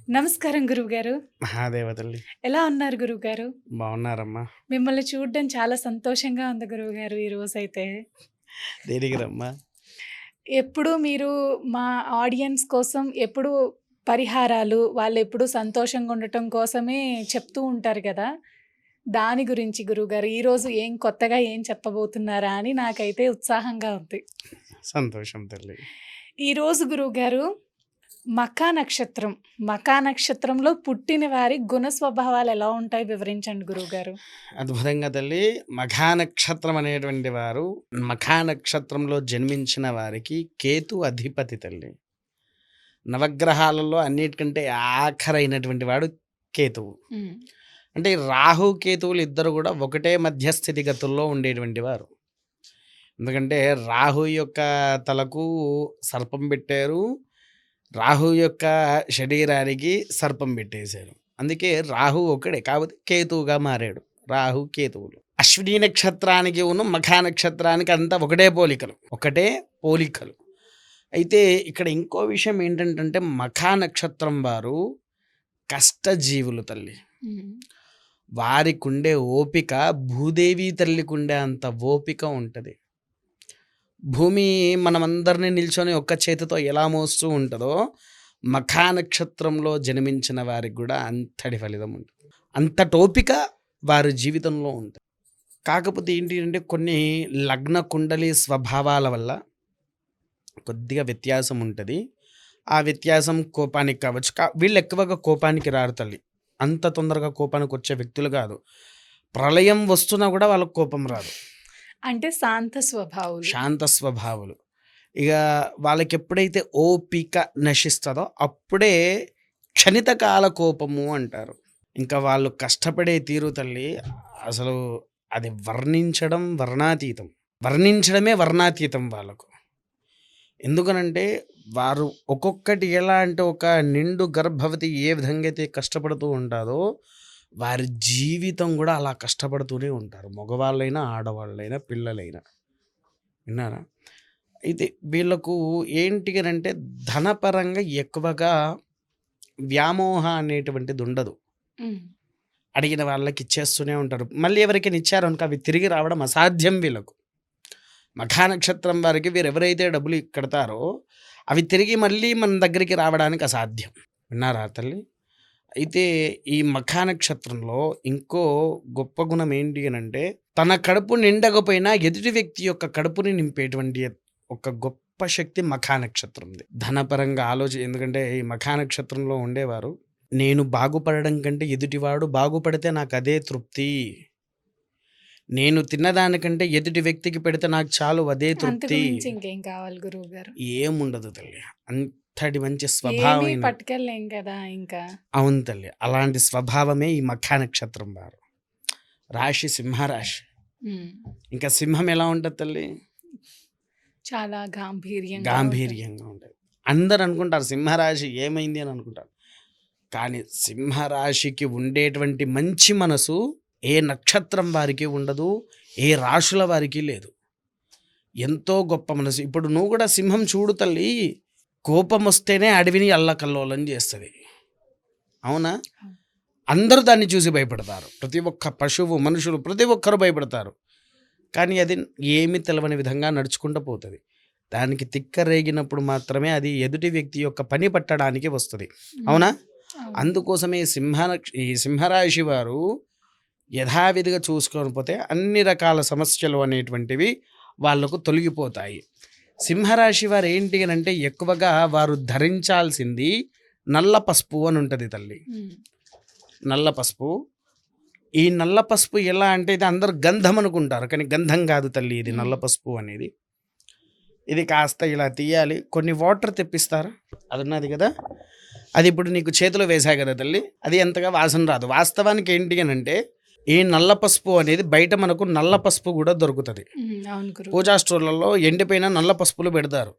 నమస్కారం గురువుగారు. మహాదేవ తల్లి. ఎలా ఉన్నారు గురువుగారు? బాగున్నారమ్మా? మిమ్మల్ని చూడడం చాలా సంతోషంగా ఉంది గురువుగారు ఈరోజైతే. దేనికి రమ్మా? ఎప్పుడూ మీరు మా ఆడియన్స్ కోసం ఎప్పుడూ పరిహారాలు, వాళ్ళెప్పుడూ సంతోషంగా ఉండటం కోసమే చెప్తూ ఉంటారు గదా! దాని గురించి గురువుగారు ఈరోజు కొత్తగా ఏం చెప్పబోతున్నారా అని నాకైతే ఉత్సాహంగా ఉంది. సంతోషం తల్లి. ఈరోజు గురువుగారు మఖా నక్షత్రంలో పుట్టిన వారి గుణ స్వభావాలు ఎలా ఉంటాయో వివరించండి గురువుగారు. అద్భుతంగా తల్లి. మఖా నక్షత్రం అనేటువంటి వారు, మఖా నక్షత్రంలో జన్మించిన వారికి కేతు అధిపతి తల్లి. నవగ్రహాలలో అన్నిటికంటే ఆఖరైనటువంటి వాడు కేతువు. హ్మ్. అంటే రాహు కేతువులు ఇద్దరు కూడా ఒకటే మధ్యస్థితి గతుల్లో ఉండేటువంటి వారు. ఎందుకంటే రాహు యొక్క తలకు సర్పం పెట్టారు, రాహు యొక్క శరీరానికి సర్పం పెట్టేశారు. అందుకే రాహు ఒకడే, కాకపోతే కేతువుగా మారాడు. రాహు కేతువులు అశ్విని నక్షత్రానికి మఖా నక్షత్రానికి అంతా ఒకటే పోలికలు. అయితే ఇక్కడ ఇంకో విషయం ఏంటంటే మఖా నక్షత్రం వారు కష్టజీవులు తల్లి. వారికి ఉండే ఓపిక భూదేవి తల్లికి ఉండే అంత ఓపిక ఉంటుంది. భూమి మనమందరినీ నిల్చొని ఒక్క చేతితో ఎలా మోస్తూ ఉంటుందో మఖా నక్షత్రంలో జన్మించిన వారికి కూడా అంతటి ఫలితం ఉంటుంది. అంతటి ఓపిక వారి జీవితంలో ఉంటుంది. కాకపోతే ఏంటి అంటే కొన్ని లగ్న కుండలి స్వభావాల వల్ల కొద్దిగా వ్యత్యాసం ఉంటుంది. ఆ వ్యత్యాసం కోపానికి కావచ్చు. వీళ్ళు ఎక్కువగా కోపానికి రారు తల్లి. అంత తొందరగా కోపానికి వచ్చే వ్యక్తులు కాదు. ప్రళయం వస్తున్నా కూడా వాళ్ళకు కోపం రాదు. అంటే శాంత స్వభావులు. ఇక వాళ్ళకి ఎప్పుడైతే ఓపిక నశిస్తుందో అప్పుడే క్షణితకాల కోపము అంటారు. ఇంకా వాళ్ళు కష్టపడే తీరు తల్లి అసలు అది వర్ణించడమే వర్ణాతీతం వాళ్ళకు. ఎందుకనంటే వారు ఒక్కొక్కటి ఎలా అంటే ఒక నిండు గర్భవతి ఏ విధంగా అయితే కష్టపడుతూ ఉంటుందో వారి జీవితం కూడా అలా కష్టపడుతూనే ఉంటారు. మగవాళ్ళైనా, ఆడవాళ్ళైనా, పిల్లలైనా. విన్నారా? అయితే వీళ్ళకు ఏంటి అంటే ధనపరంగా ఎక్కువగా వ్యామోహ అనేటువంటిది ఉండదు. అడిగిన వాళ్ళకి ఇచ్చేస్తూనే ఉంటారు. మళ్ళీ ఎవరికైనా ఇచ్చారు అనుకో అవి తిరిగి రావడం అసాధ్యం వీళ్ళకు. మఖా నక్షత్రం వారికి వీరు ఎవరైతే డబ్బులు కడతారో అవి తిరిగి మళ్ళీ మన దగ్గరికి రావడానికి అసాధ్యం. విన్నారా తల్లి? అయితే ఈ మఖా నక్షత్రంలో ఇంకో గొప్ప గుణం ఏంటి అంటే తన కడుపు నిండకపోయినా ఎదుటి వ్యక్తి యొక్క కడుపుని నింపేటువంటి ఒక గొప్ప శక్తి మఖా నక్షత్రంది. ధనపరంగా ఎందుకంటే ఈ మఖా నక్షత్రంలో ఉండేవారు నేను బాగుపడడం కంటే ఎదుటివాడు బాగుపడితే నాకు అదే తృప్తి, నేను తిన్నదానికంటే ఎదుటి వ్యక్తికి పెడితే నాకు చాలు అదే తృప్తి, ఇంకేం కావాలి గురువు గారు? ఏముండదు తల్లి. అంతటి మంచి స్వభావం పట్టుకెళ్ళలేం కదా ఇంకా. అవును తల్లి. అలాంటి స్వభావమే ఈ మఖా నక్షత్రం వారు. రాశి సింహరాశి. ఇంకా సింహం ఎలా ఉంటుంది తల్లి? చాలా గాంభీర్యంగా ఉంటుంది. అందరు అనుకుంటారు సింహరాశి ఏమైంది అని అనుకుంటారు. కానీ సింహరాశికి ఉండేటువంటి మంచి మనసు ఏ నక్షత్రం వారికి ఉండదు, ఏ రాశుల వారికి లేదు. ఎంతో గొప్ప మనసు. ఇప్పుడు నువ్వు కూడా సింహం చూడు తల్లి, కోపం వస్తేనే అడవిని అల్లకల్లోలం చేస్తుంది. అవునా? అందరూ దాన్ని చూసి భయపడతారు. ప్రతి ఒక్క పశువు, మనుషులు ప్రతి ఒక్కరు భయపడతారు. కానీ అది ఏమి తెలవని విధంగా నడుచుకుంటూ పోతుంది. దానికి తిక్క రేగినప్పుడు మాత్రమే అది ఎదుటి వ్యక్తి యొక్క పని పట్టడానికి వస్తుంది. అవునా? అందుకోసమే ఈ సింహరాశి వారు యథావిధిగా చూసుకొని పోతే అన్ని రకాల సమస్యలు అనేటువంటివి వాళ్లకు తొలగిపోతాయి. సింహరాశి వారు ఏంటి అని అంటే ఎక్కువగా వారు ధరించాల్సింది నల్ల పసుపు అని ఉంటుంది తల్లి. నల్ల పసుపు. ఈ నల్ల పసుపు ఎలా అంటే ఇది అందరు గంధం అనుకుంటారు, కానీ గంధం కాదు తల్లి. ఇది నల్ల పసుపు అనేది. ఇది కాస్త ఇలా తీయాలి, కొన్ని వాటర్ తెప్పిస్తారా? అది ఉన్నది కదా, అది ఇప్పుడు నీకు చేతిలో వేసాయి కదా తల్లి, అది ఎంతగా వాసన రాదు. వాస్తవానికి ఏంటి అని అంటే ఈ నల్ల పసుపు అనేది బయట మనకు నల్ల పసుపు కూడా దొరుకుతుంది. పూజా స్టోర్లలో ఎండిపోయిన నల్ల పసుపులు పెడతారు.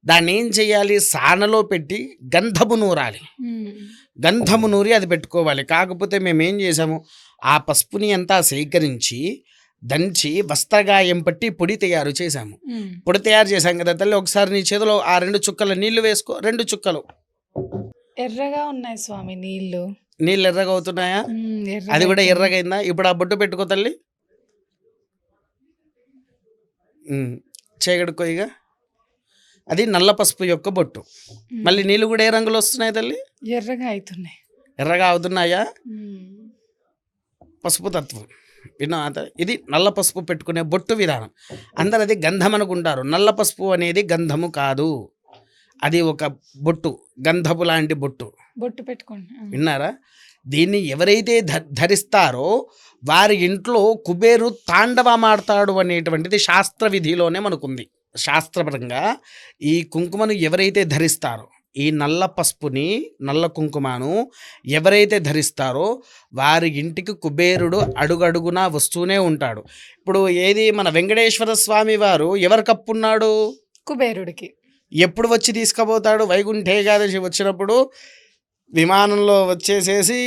దాన్ని ఏం చేయాలి? సానలో పెట్టి గంధము నూరాలి. గంధము నూరి అది పెట్టుకోవాలి. కాకపోతే మేము ఏం చేసాము, ఆ పసుపుని అంతా సేకరించి దంచి వస్త్రగాయం పట్టి పొడి తయారు చేశాము. పొడి తయారు చేశాం కదా తల్లి, ఒకసారి నీ చేతిలో ఆ 2 చుక్కల నీళ్లు వేసుకో. 2 చుక్కలు ఎర్రగా ఉన్నాయి స్వామి నీళ్ళు. నీళ్ళు ఎర్రగా అవుతున్నాయా? ఎర్రగా అది కూడా అయిపోయినాయి. ఎర్రగైందా? ఇప్పుడు ఆ బొట్టు పెట్టుకో తల్లి. చేయగడుకో ఇక. అది నల్ల పసుపు యొక్క బొట్టు. మళ్ళీ నీళ్ళు కూడా ఏ రంగులో వస్తున్నాయి తల్లి? ఎర్రగా అవుతున్నాయి. ఎర్రగా అవుతున్నాయా? పసుపు తత్వం విన్నా. ఇది నల్ల పసుపు పెట్టుకునే బొట్టు విధానం. అందరు అది గంధం అనుకుంటారు. నల్ల పసుపు అనేది గంధము కాదు, అది ఒక బొట్టు, గంధపు లాంటి బొట్టు. బొట్టు పెట్టుకోండి. విన్నారా? దీన్ని ఎవరైతే ధరిస్తారో వారి ఇంట్లో కుబేరు తాండవమాడతాడు అనేటువంటిది శాస్త్ర విధిలోనే మనకుంది. శాస్త్రపరంగా ఈ కుంకుమను ఎవరైతే ధరిస్తారో, ఈ నల్ల పసుపుని, నల్ల కుంకుమను ఎవరైతే ధరిస్తారో వారి ఇంటికి కుబేరుడు అడుగడుగునా వస్తూనే ఉంటాడు. ఇప్పుడు ఏది మన వెంకటేశ్వర స్వామి వారు ఎవరు కప్పున్నాడు? కుబేరుడికి. ఎప్పుడు వచ్చి తీసుకుపోతాడు? వైకుంఠ ఏకాదశి వచ్చినప్పుడు విమానంలో వచ్చేసేసి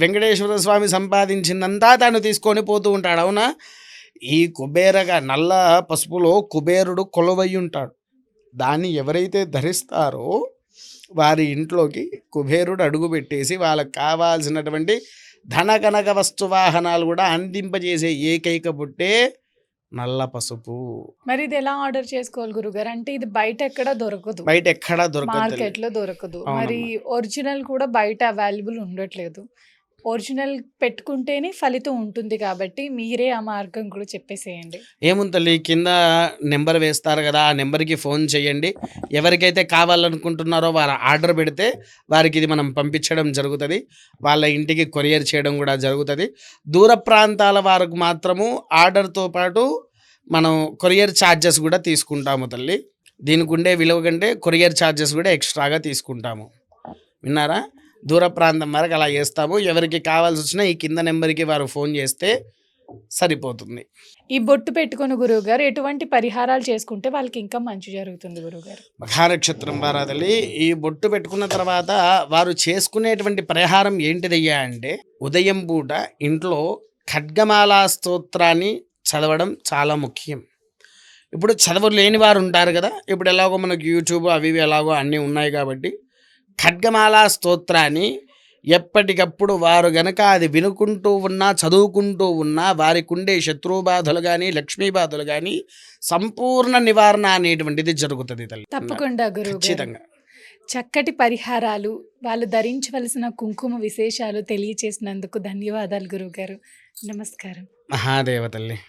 వెంకటేశ్వర స్వామి సంపాదించిందంతా తాను తీసుకొని పోతూ ఉంటాడు. అవునా? ఈ కుబేరగా నల్ల పసుపులో కుబేరుడు కొలువై ఉంటాడు. దాన్ని ఎవరైతే ధరిస్తారో వారి ఇంట్లోకి కుబేరుడు అడుగు పెట్టేసి వాళ్ళకి కావాల్సినటువంటి ధన కనక వస్తు వాహనాలు కూడా అందింపజేసే ఏకైక బుట్టే నల్ల పసుపు. మరి ఇది ఎలా ఆర్డర్ చేసుకోవాలి గురుగారు? అంటే ఇది బయట ఎక్కడ దొరకదు, బయట ఎక్కడా దొరకదు, మార్కెట్ లో దొరకదు. మరి అవునమ్మా. ఒరిజినల్ కూడా బయట అవైలబుల్ ఉండట్లేదు. ఒరిజినల్ పెట్టుకుంటేనే ఫలితం ఉంటుంది కాబట్టి మీరే ఆ మార్గం కూడా చెప్పేసేయండి. ఏముంది తల్లి, కింద నెంబర్ వేస్తారు కదా, ఆ నెంబర్కి ఫోన్ చేయండి. ఎవరికైతే కావాలనుకుంటున్నారో వారు ఆర్డర్ పెడితే వారికి ఇది మనం పంపించడం జరుగుతుంది. వాళ్ళ ఇంటికి కొరియర్ చేయడం కూడా జరుగుతుంది. దూర ప్రాంతాల వారికి మాత్రము ఆర్డర్తో పాటు మనం కొరియర్ ఛార్జెస్ కూడా తీసుకుంటాము తల్లి. దీనికి ఉండే విలువ కంటే కొరియర్ ఛార్జెస్ కూడా ఎక్స్ట్రాగా తీసుకుంటాము. విన్నారా? దూర ప్రాంతం వరకు అలా చేస్తాము. ఎవరికి కావాల్సి వచ్చినా ఈ కింద నెంబర్కి వారు ఫోన్ చేస్తే సరిపోతుంది. ఈ బొట్టు పెట్టుకుని గురువుగారు ఎటువంటి పరిహారాలు చేసుకుంటే వాళ్ళకి ఇంకా మంచి జరుగుతుంది గురువుగారు? మఖానక్షత్రం వారాదలి ఈ బొట్టు పెట్టుకున్న తర్వాత వారు చేసుకునేటువంటి పరిహారం ఏంటిదయ్యా అంటే, ఉదయం పూట ఇంట్లో ఖడ్గమాలా స్తోత్రాన్ని చదవడం చాలా ముఖ్యం. ఇప్పుడు చదవలేని వారు ఉంటారు కదా, ఇప్పుడు ఎలాగో మనకు యూట్యూబ్ అవి ఇవి ఎలాగో అన్నీ ఉన్నాయి కాబట్టి ఖడ్గమాలా స్తోత్రాన్ని ఎప్పటికప్పుడు వారు గనక అది వినుకుంటూ ఉన్నా, చదువుకుంటూ ఉన్నా వారికి ఉండే శత్రుబాధలు కానీ, లక్ష్మీ బాధలు కానీ సంపూర్ణ నివారణ అనేటువంటిది జరుగుతుంది తల్లి. తప్పకుండా గురువు గారు. ఖచ్చితంగా. చక్కటి పరిహారాలు, వాళ్ళు ధరించవలసిన కుంకుమ విశేషాలు తెలియచేసినందుకు ధన్యవాదాలు గురువుగారు. నమస్కారం. మహాదేవ తల్లి.